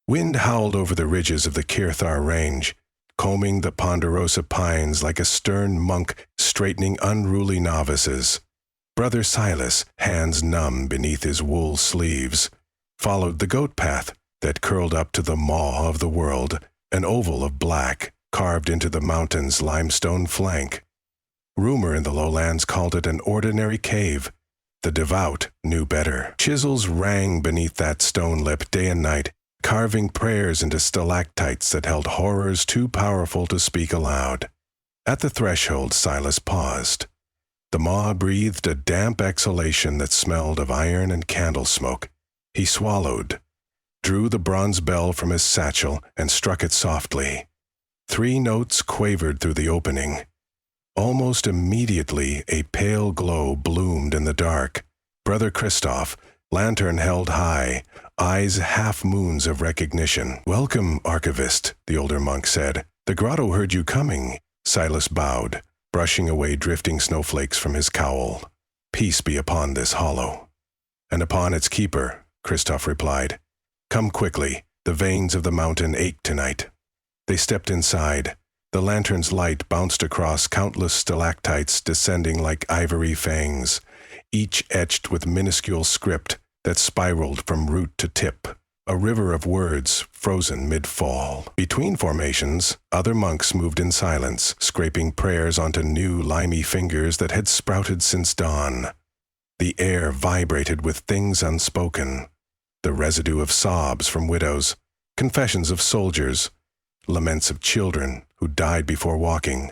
Wind howled over the ridges of the Kirthar range, combing the ponderosa pines like a stern monk straightening unruly novices. Brother Silas, hands numb beneath his wool sleeves, followed the goat path that curled up to the maw of the world, an oval of black carved into the mountain's limestone flank. Rumor in the lowlands called it an ordinary cave. The devout knew better. Chisels rang beneath that stone lip day and night, carving prayers into stalactites that held horrors too powerful to speak aloud. At the threshold, Silas paused. The maw breathed a damp exhalation that smelled of iron and candle smoke. He swallowed, drew the bronze bell from his satchel, and struck it softly. 3 notes quavered through the opening. Almost immediately, a pale glow bloomed in the dark. Brother Christoph, lantern held high, eyes half-moons of recognition. "Welcome, archivist," the older monk said. "The grotto heard you coming." Silas bowed, brushing away drifting snowflakes from his cowl. "Peace be upon this hollow." "And upon its keeper," Christoph replied. "Come quickly, the veins of the mountain ache tonight." They stepped inside. The lantern's light bounced across countless stalactites descending like ivory fangs, each etched with minuscule script that spiraled from root to tip, a river of words frozen mid-fall. Between formations, other monks moved in silence, scraping prayers onto new limey fingers that had sprouted since dawn. The air vibrated with things unspoken, the residue of sobs from widows, confessions of soldiers, laments of children who died before walking.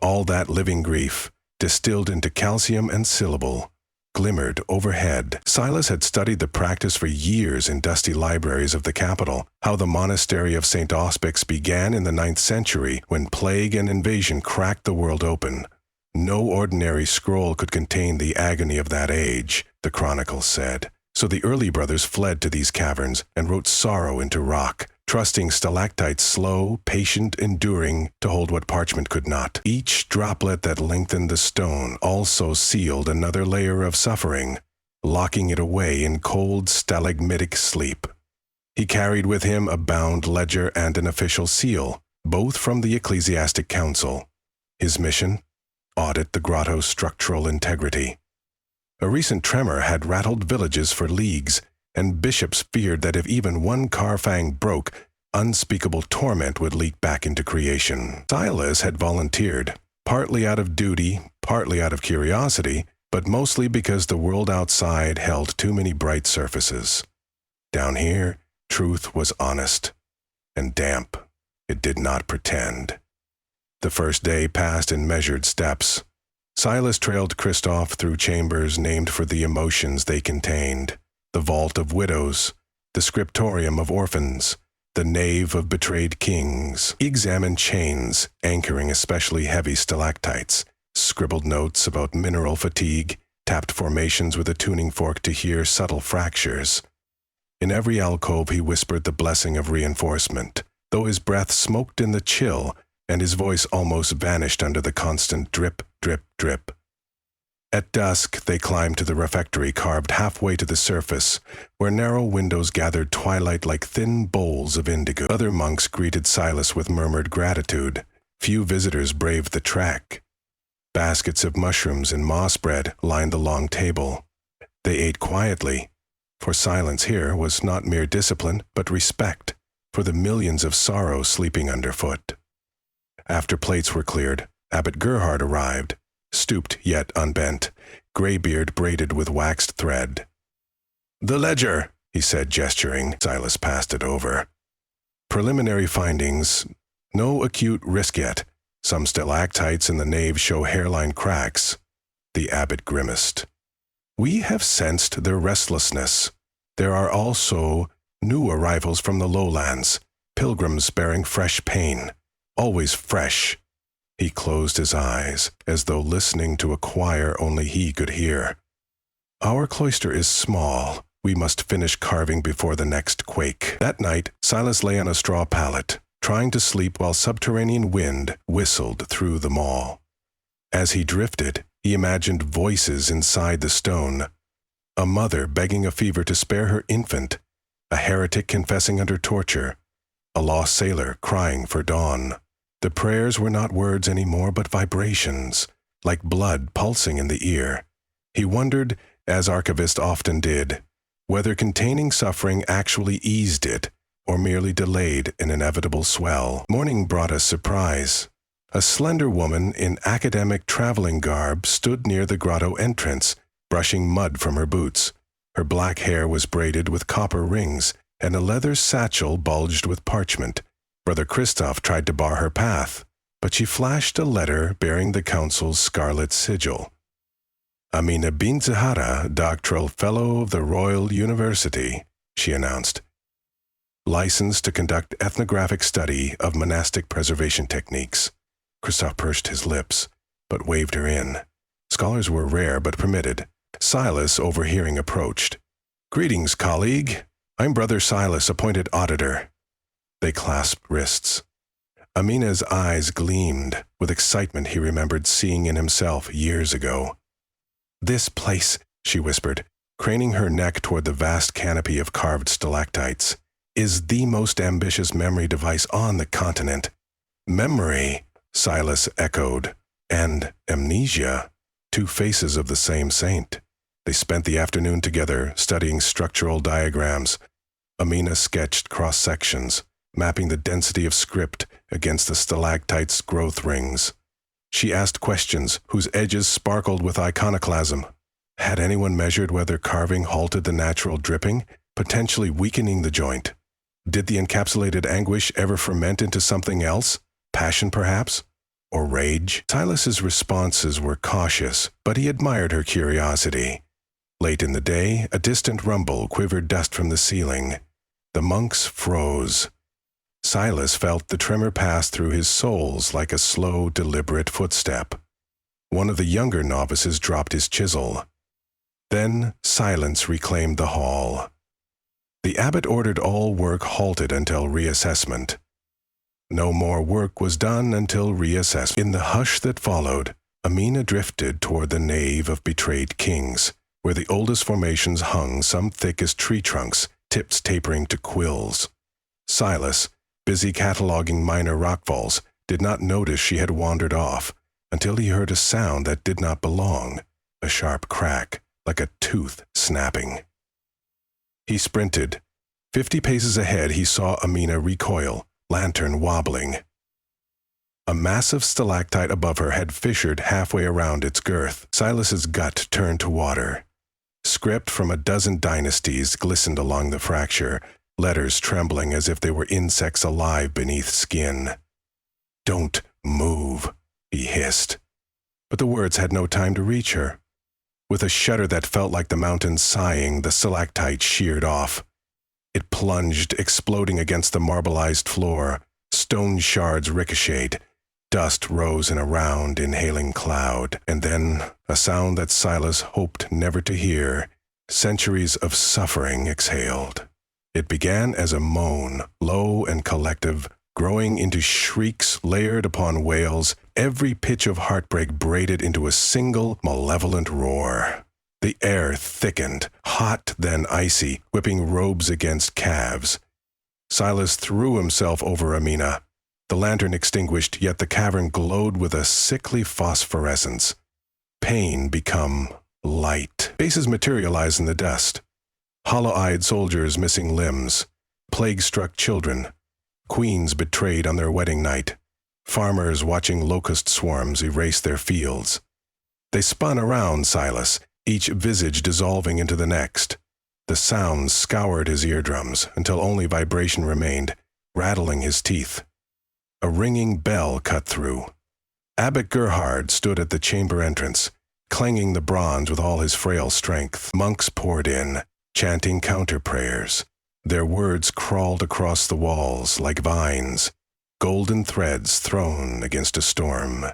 All that living grief, distilled into calcium and syllable, glimmered overhead. Silas had studied the practice for years in dusty libraries of the capital, how the monastery of St. Auspix began in the 9th century when plague and invasion cracked the world open. No ordinary scroll could contain the agony of that age, the chronicles said. So the early brothers fled to these caverns and wrote sorrow into rock, trusting stalactites slow, patient, enduring to hold what parchment could not. Each droplet that lengthened the stone also sealed another layer of suffering, locking it away in cold stalagmitic sleep. He carried with him a bound ledger and an official seal, both from the ecclesiastic council. His mission? Audit the grotto's structural integrity. A recent tremor had rattled villages for leagues, and bishops feared that if even one carfang broke, unspeakable torment would leak back into creation. Silas had volunteered, partly out of duty, partly out of curiosity, but mostly because the world outside held too many bright surfaces. Down here, truth was honest and damp. It did not pretend. The first day passed in measured steps. Silas trailed Christoph through chambers named for the emotions they contained. The vault of widows, the scriptorium of orphans, the nave of betrayed kings. He examined chains, anchoring especially heavy stalactites, scribbled notes about mineral fatigue, tapped formations with a tuning fork to hear subtle fractures. In every alcove he whispered the blessing of reinforcement, though his breath smoked in the chill and his voice almost vanished under the constant drip, drip, drip. At dusk, they climbed to the refectory carved halfway to the surface, where narrow windows gathered twilight like thin bowls of indigo. Other monks greeted Silas with murmured gratitude. Few visitors braved the trek. Baskets of mushrooms and moss bread lined the long table. They ate quietly, for silence here was not mere discipline, but respect for the millions of sorrow sleeping underfoot. After plates were cleared, Abbot Gerhard arrived, stooped yet unbent, graybeard braided with waxed thread. "The ledger," he said, gesturing. Silas passed it over. "Preliminary findings. No acute risk yet. Some stalactites in the nave show hairline cracks." The abbot grimaced. "We have sensed their restlessness. There are also new arrivals from the lowlands, pilgrims bearing fresh pain. Always fresh." He closed his eyes, as though listening to a choir only he could hear. "Our cloister is small. We must finish carving before the next quake." That night, Silas lay on a straw pallet, trying to sleep while subterranean wind whistled through the mall. As he drifted, he imagined voices inside the stone. A mother begging a fever to spare her infant, a heretic confessing under torture, a lost sailor crying for dawn. The prayers were not words anymore, but vibrations, like blood pulsing in the ear. He wondered, as archivists often did, whether containing suffering actually eased it or merely delayed an inevitable swell. Morning brought a surprise. A slender woman in academic traveling garb stood near the grotto entrance, brushing mud from her boots. Her black hair was braided with copper rings, and a leather satchel bulged with parchment. Brother Christoph tried to bar her path, but she flashed a letter bearing the council's scarlet sigil. Amina bin Zahara, Doctoral Fellow of the Royal University, she announced. Licensed to conduct ethnographic study of monastic preservation techniques. Christoph pursed his lips, but waved her in. Scholars were rare but permitted. Silas, overhearing, approached. "Greetings, colleague. I'm Brother Silas, appointed auditor." They clasped wrists. Amina's eyes gleamed with excitement he remembered seeing in himself years ago. "This place," she whispered, craning her neck toward the vast canopy of carved stalactites, "is the most ambitious memory device on the continent." "Memory," Silas echoed, "and amnesia, two faces of the same saint." They spent the afternoon together studying structural diagrams. Amina sketched cross-sections, mapping the density of script against the stalactites' growth rings. She asked questions whose edges sparkled with iconoclasm. Had anyone measured whether carving halted the natural dripping, potentially weakening the joint? Did the encapsulated anguish ever ferment into something else? Passion, perhaps? Or rage? Silas's responses were cautious, but he admired her curiosity. Late in the day, a distant rumble quivered dust from the ceiling. The monks froze. Silas felt the tremor pass through his soles like a slow, deliberate footstep. One of the younger novices dropped his chisel. Then silence reclaimed the hall. The abbot ordered all work halted until reassessment. No more work was done until reassessment. In the hush that followed, Amina drifted toward the nave of betrayed kings, where the oldest formations hung some thick as tree trunks, tips tapering to quills. Silas, busy cataloging minor rockfalls, did not notice she had wandered off until he heard a sound that did not belong, a sharp crack, like a tooth snapping. He sprinted. 50 paces ahead he saw Amina recoil, lantern wobbling. A massive stalactite above her had fissured halfway around its girth. Silas's gut turned to water. Script from a dozen dynasties glistened along the fracture, letters trembling as if they were insects alive beneath skin. "Don't move," he hissed. But the words had no time to reach her. With a shudder that felt like the mountains sighing, the stalactite sheared off. It plunged, exploding against the marbleized floor. Stone shards ricocheted. Dust rose in a round, inhaling cloud, and then a sound that Silas hoped never to hear. Centuries of suffering exhaled. It began as a moan, low and collective, growing into shrieks layered upon wails, every pitch of heartbreak braided into a single malevolent roar. The air thickened, hot then icy, whipping robes against calves. Silas threw himself over Amina. The lantern extinguished, yet the cavern glowed with a sickly phosphorescence. Pain become light. Faces materialized in the dust. Hollow-eyed soldiers missing limbs. Plague-struck children. Queens betrayed on their wedding night. Farmers watching locust swarms erase their fields. They spun around Silas, each visage dissolving into the next. The sounds scoured his eardrums until only vibration remained, rattling his teeth. A ringing bell cut through. Abbot Gerhard stood at the chamber entrance, clanging the bronze with all his frail strength. Monks poured in, chanting counter-prayers. Their words crawled across the walls like vines, golden threads thrown against a storm.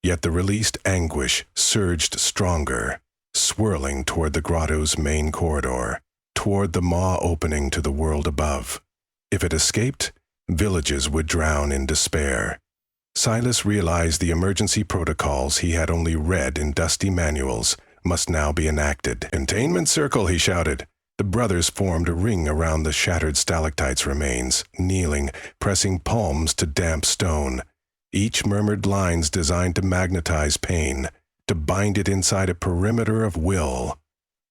Yet the released anguish surged stronger, swirling toward the grotto's main corridor, toward the maw opening to the world above. If it escaped, villages would drown in despair. Silas realized the emergency protocols he had only read in dusty manuals must now be enacted. "Containment circle," he shouted. The brothers formed a ring around the shattered stalactite's remains, kneeling, pressing palms to damp stone. Each murmured lines designed to magnetize pain, to bind it inside a perimeter of will.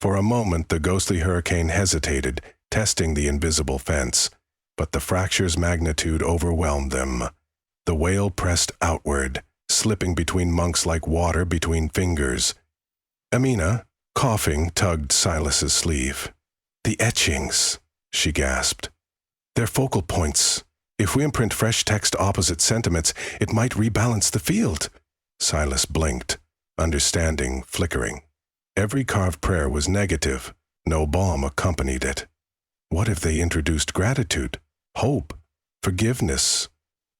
For a moment the ghostly hurricane hesitated, testing the invisible fence, but the fracture's magnitude overwhelmed them. The wail pressed outward, slipping between monks like water between fingers. Amina, coughing, tugged Silas's sleeve. "The etchings," she gasped. "They're focal points. If we imprint fresh text opposite sentiments, it might rebalance the field." Silas blinked, understanding flickering. Every carved prayer was negative. No balm accompanied it. What if they introduced gratitude, hope, forgiveness,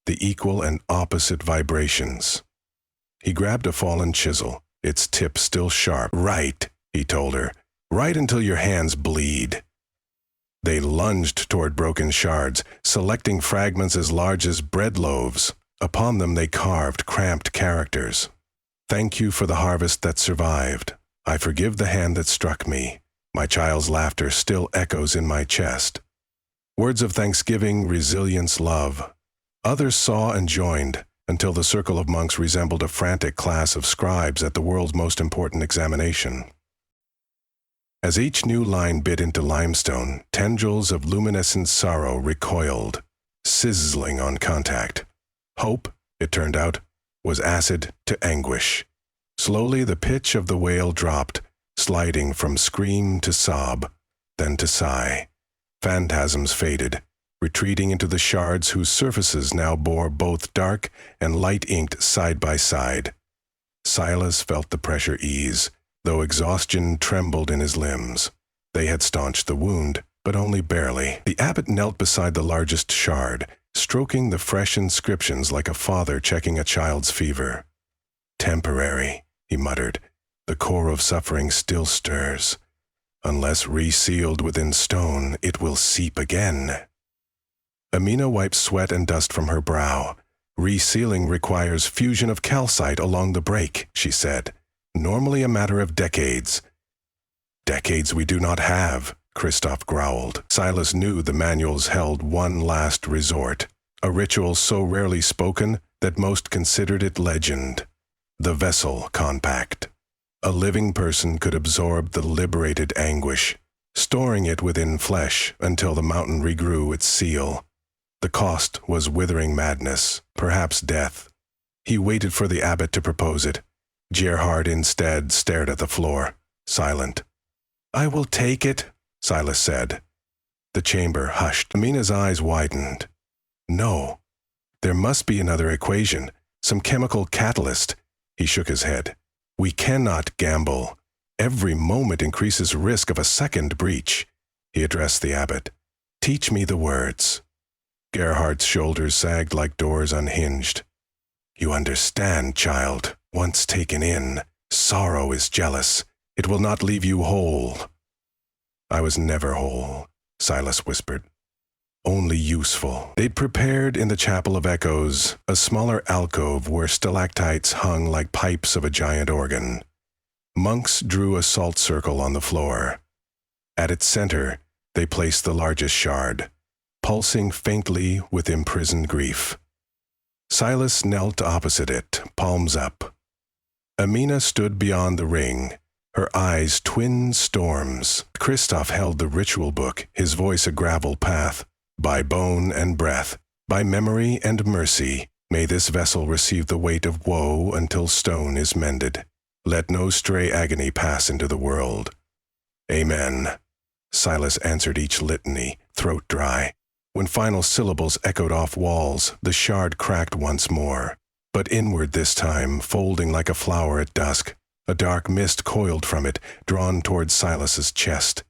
the equal and opposite vibrations? He grabbed a fallen chisel, its tip still sharp. "Write," he told her. "Write until your hands bleed." They lunged toward broken shards, selecting fragments as large as bread loaves. Upon them they carved cramped characters. "Thank you for the harvest that survived. I forgive the hand that struck me. My child's laughter still echoes in my chest." Words of thanksgiving, resilience, love. Others saw and joined, until the circle of monks resembled a frantic class of scribes at the world's most important examination. As each new line bit into limestone, tendrils of luminescent sorrow recoiled, sizzling on contact. Hope, it turned out, was acid to anguish. Slowly the pitch of the wail dropped, sliding from scream to sob, then to sigh. Phantasms faded, retreating into the shards whose surfaces now bore both dark and light inked side by side. Silas felt the pressure ease, though exhaustion trembled in his limbs. They had staunched the wound, but only barely. The abbot knelt beside the largest shard, stroking the fresh inscriptions like a father checking a child's fever. "Temporary," he muttered. "The core of suffering still stirs. Unless resealed within stone, it will seep again." Amina wiped sweat and dust from her brow. "Resealing requires fusion of calcite along the break," she said. "Normally a matter of decades." "Decades we do not have," Christoph growled. Silas knew the manuals held one last resort, a ritual so rarely spoken that most considered it legend. The vessel compact. A living person could absorb the liberated anguish, storing it within flesh until the mountain regrew its seal. The cost was withering madness, perhaps death. He waited for the abbot to propose it. Gerhard instead stared at the floor, silent. "I will take it," Silas said. The chamber hushed. Amina's eyes widened. "No. There must be another equation, some chemical catalyst." He shook his head. "We cannot gamble. Every moment increases risk of a second breach." He addressed the abbot. "Teach me the words." Gerhard's shoulders sagged like doors unhinged. "You understand, child. Once taken in, sorrow is jealous. It will not leave you whole." "I was never whole," Silas whispered. "Only useful." They'd prepared in the Chapel of Echoes, a smaller alcove where stalactites hung like pipes of a giant organ. Monks drew a salt circle on the floor. At its center, they placed the largest shard, pulsing faintly with imprisoned grief. Silas knelt opposite it, palms up. Amina stood beyond the ring, her eyes twin storms. Christoph held the ritual book, his voice a gravel path. "By bone and breath, by memory and mercy, may this vessel receive the weight of woe until stone is mended. Let no stray agony pass into the world." "Amen." Silas answered each litany, throat dry. When final syllables echoed off walls, the shard cracked once more. But inward this time, folding like a flower at dusk, a dark mist coiled from it, drawn toward Silas's chest.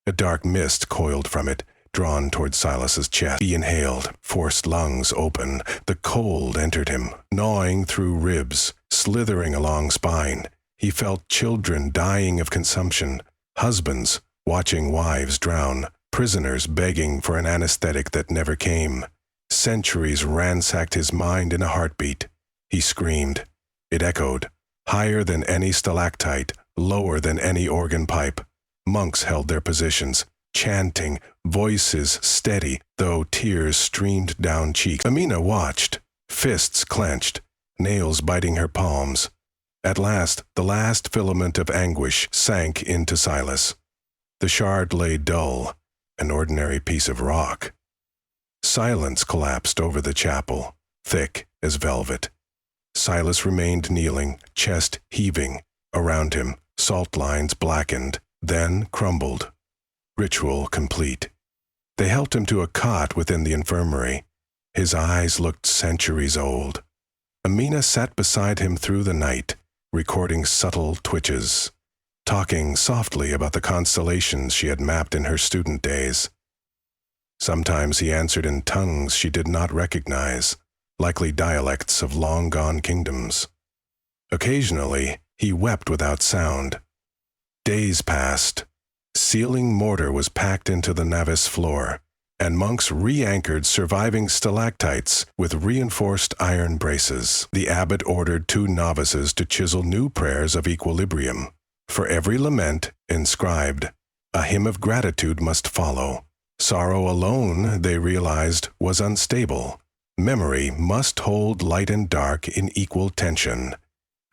A dark mist coiled from it, drawn toward Silas's chest. He inhaled, forced lungs open. The cold entered him, gnawing through ribs, slithering along spine. He felt children dying of consumption, husbands watching wives drown, prisoners begging for an anesthetic that never came. Centuries ransacked his mind in a heartbeat. He screamed. It echoed, higher than any stalactite, lower than any organ pipe. Monks held their positions, chanting, voices steady, though tears streamed down cheeks. Amina watched, fists clenched, nails biting her palms. At last, the last filament of anguish sank into Silas. The shard lay dull, an ordinary piece of rock. Silence collapsed over the chapel, thick as velvet. Silas remained kneeling, chest heaving. Around him, salt lines blackened, then crumbled. Ritual complete. They helped him to a cot within the infirmary. His eyes looked centuries old. Amina sat beside him through the night, recording subtle twitches, talking softly about the constellations she had mapped in her student days. Sometimes he answered in tongues she did not recognize, likely dialects of long-gone kingdoms. Occasionally, he wept without sound. Days passed. Sealing mortar was packed into the navis floor, and monks re-anchored surviving stalactites with reinforced iron braces. The abbot ordered 2 novices to chisel new prayers of equilibrium. For every lament inscribed, a hymn of gratitude must follow. Sorrow alone, they realized, was unstable. Memory must hold light and dark in equal tension.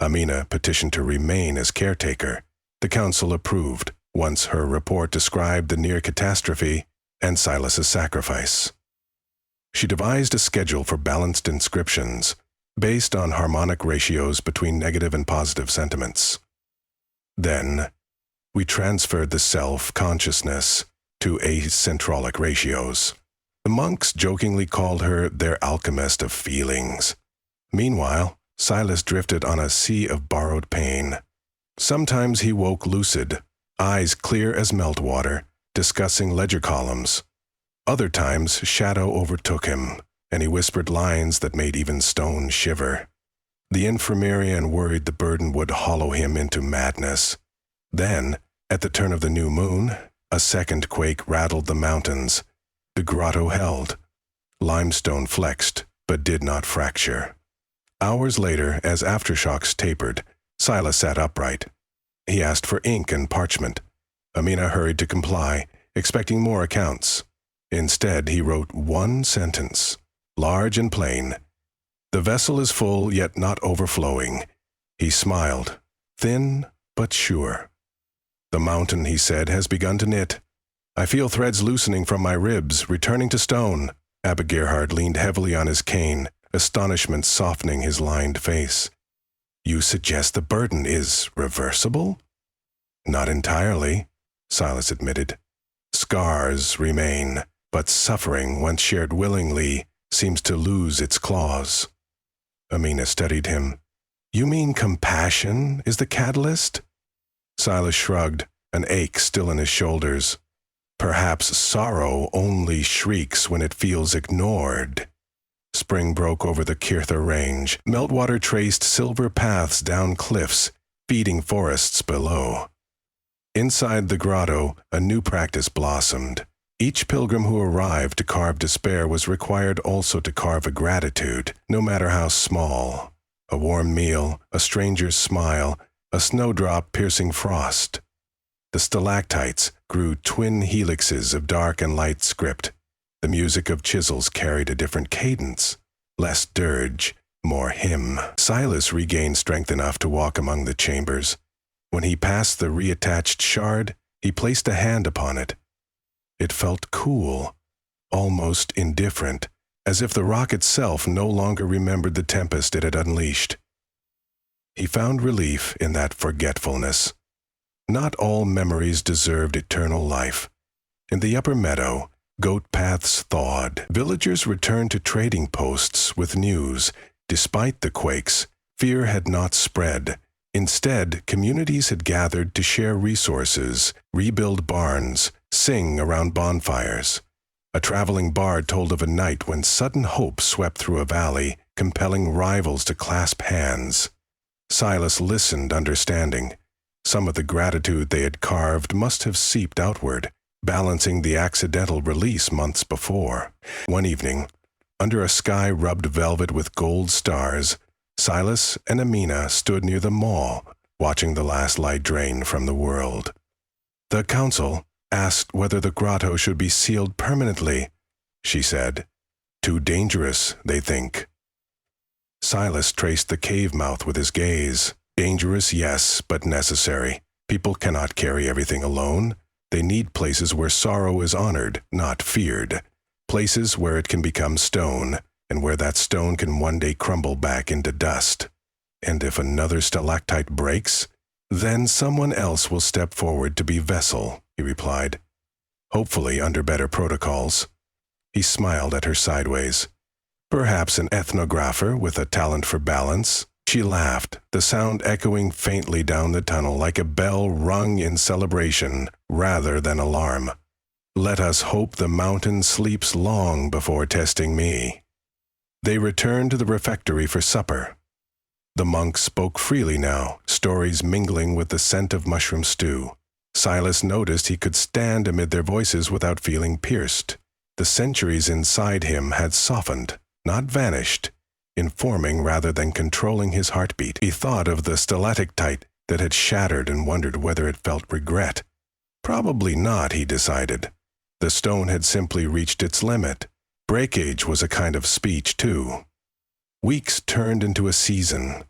Amina petitioned to remain as caretaker. The council approved, once her report described the near catastrophe and Silas's sacrifice. She devised a schedule for balanced inscriptions, based on harmonic ratios between negative and positive sentiments. Then, we transferred the self-consciousness to acentralic ratios. The monks jokingly called her their alchemist of feelings. Meanwhile, Silas drifted on a sea of borrowed pain. Sometimes he woke lucid, eyes clear as meltwater, discussing ledger columns. Other times, shadow overtook him, and he whispered lines that made even stone shiver. The infirmarian worried the burden would hollow him into madness. Then, at the turn of the new moon, a second quake rattled the mountains. The grotto held. Limestone flexed, but did not fracture. Hours later, as aftershocks tapered, Silas sat upright. He asked for ink and parchment. Amina hurried to comply, expecting more accounts. Instead, he wrote one sentence, large and plain. The vessel is full, yet not overflowing. He smiled, thin but sure. The mountain, he said, has begun to knit. I feel threads loosening from my ribs, returning to stone. Abbot Gerhard leaned heavily on his cane, astonishment softening his lined face. You suggest the burden is reversible? Not entirely, Silas admitted. Scars remain, but suffering, once shared willingly, seems to lose its claws. Amina studied him. You mean compassion is the catalyst? Silas shrugged, an ache still in his shoulders. Perhaps sorrow only shrieks when it feels ignored. Spring broke over the Kirthar range. Meltwater traced silver paths down cliffs, feeding forests below. Inside the grotto, a new practice blossomed. Each pilgrim who arrived to carve despair was required also to carve a gratitude, no matter how small. A warm meal, a stranger's smile, a snowdrop piercing frost. The stalactites grew twin helixes of dark and light script. The music of chisels carried a different cadence, less dirge, more hymn. Silas regained strength enough to walk among the chambers. When he passed the reattached shard, he placed a hand upon it. It felt cool, almost indifferent, as if the rock itself no longer remembered the tempest it had unleashed. He found relief in that forgetfulness. Not all memories deserved eternal life. In the upper meadow, goat paths thawed. Villagers returned to trading posts with news. Despite the quakes, fear had not spread. Instead, communities had gathered to share resources, rebuild barns, sing around bonfires. A traveling bard told of a night when sudden hope swept through a valley, compelling rivals to clasp hands. Silas listened, understanding. Some of the gratitude they had carved must have seeped outward, balancing the accidental release months before. One evening, under a sky rubbed velvet with gold stars, Silas and Amina stood near the mall, watching the last light drain from the world. The council asked whether the grotto should be sealed permanently, she said. Too dangerous, they think. Silas traced the cave mouth with his gaze. Dangerous, yes, but necessary. People cannot carry everything alone. They need places where sorrow is honored, not feared. Places where it can become stone, and where that stone can one day crumble back into dust. And if another stalactite breaks, then someone else will step forward to be vessel, he replied. Hopefully under better protocols. He smiled at her sideways. Perhaps an ethnographer with a talent for balance. She laughed, the sound echoing faintly down the tunnel like a bell rung in celebration rather than alarm. Let us hope the mountain sleeps long before testing me. They returned to the refectory for supper. The monks spoke freely now, stories mingling with the scent of mushroom stew. Silas noticed he could stand amid their voices without feeling pierced. The centuries inside him had softened, not vanished, informing rather than controlling his heartbeat. He thought of the stalactite that had shattered and wondered whether it felt regret. Probably not, he decided. The stone had simply reached its limit. Breakage was a kind of speech, too. Weeks turned into a season.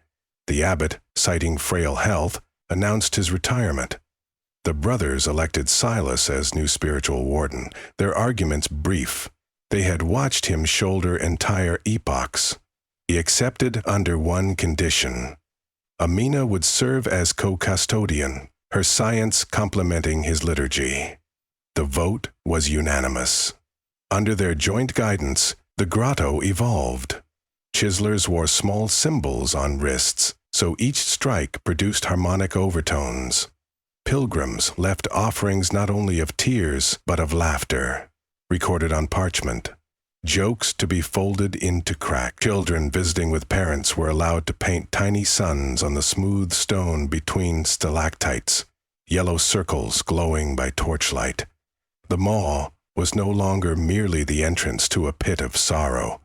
The abbot, citing frail health, announced his retirement. The brothers elected Silas as new spiritual warden, their arguments brief. They had watched him shoulder entire epochs. He accepted under one condition. Amina would serve as co-custodian, her science complementing his liturgy. The vote was unanimous. Under their joint guidance, the grotto evolved. Chiselers wore small symbols on wrists, so each strike produced harmonic overtones. Pilgrims left offerings not only of tears, but of laughter, recorded on parchment. Jokes to be folded into crack. Children visiting with parents were allowed to paint tiny suns on the smooth stone between stalactites, yellow circles glowing by torchlight. The maw was no longer merely the entrance to a pit of sorrow.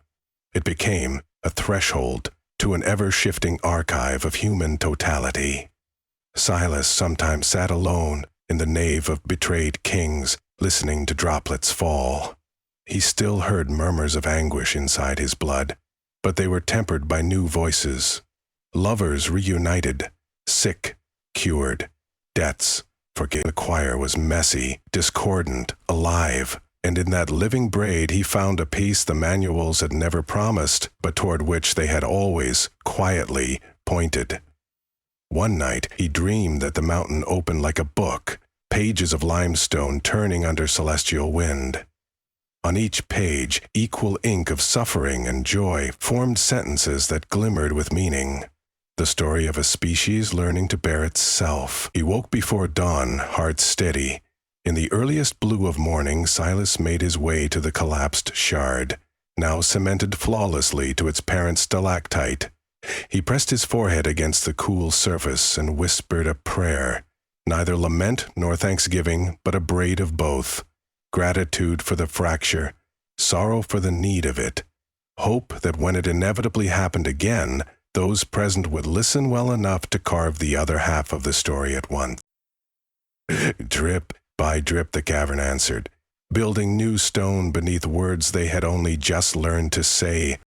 It became a threshold to an ever-shifting archive of human totality. Silas sometimes sat alone in the nave of betrayed kings, listening to droplets fall. He still heard murmurs of anguish inside his blood, but they were tempered by new voices. Lovers reunited, sick, cured, debts forgiven. The choir was messy, discordant, alive, and in that living braid he found a peace the manuals had never promised, but toward which they had always, quietly, pointed. One night he dreamed that the mountain opened like a book, pages of limestone turning under celestial wind. On each page, equal ink of suffering and joy formed sentences that glimmered with meaning. The story of a species learning to bear itself. He woke before dawn, heart steady. In the earliest blue of morning, Silas made his way to the collapsed shard, now cemented flawlessly to its parent stalactite. He pressed his forehead against the cool surface and whispered a prayer, neither lament nor thanksgiving, but a braid of both. Gratitude for the fracture, sorrow for the need of it, hope that when it inevitably happened again, those present would listen well enough to carve the other half of the story at once. Drip by drip, the cavern answered, building new stone beneath words they had only just learned to say.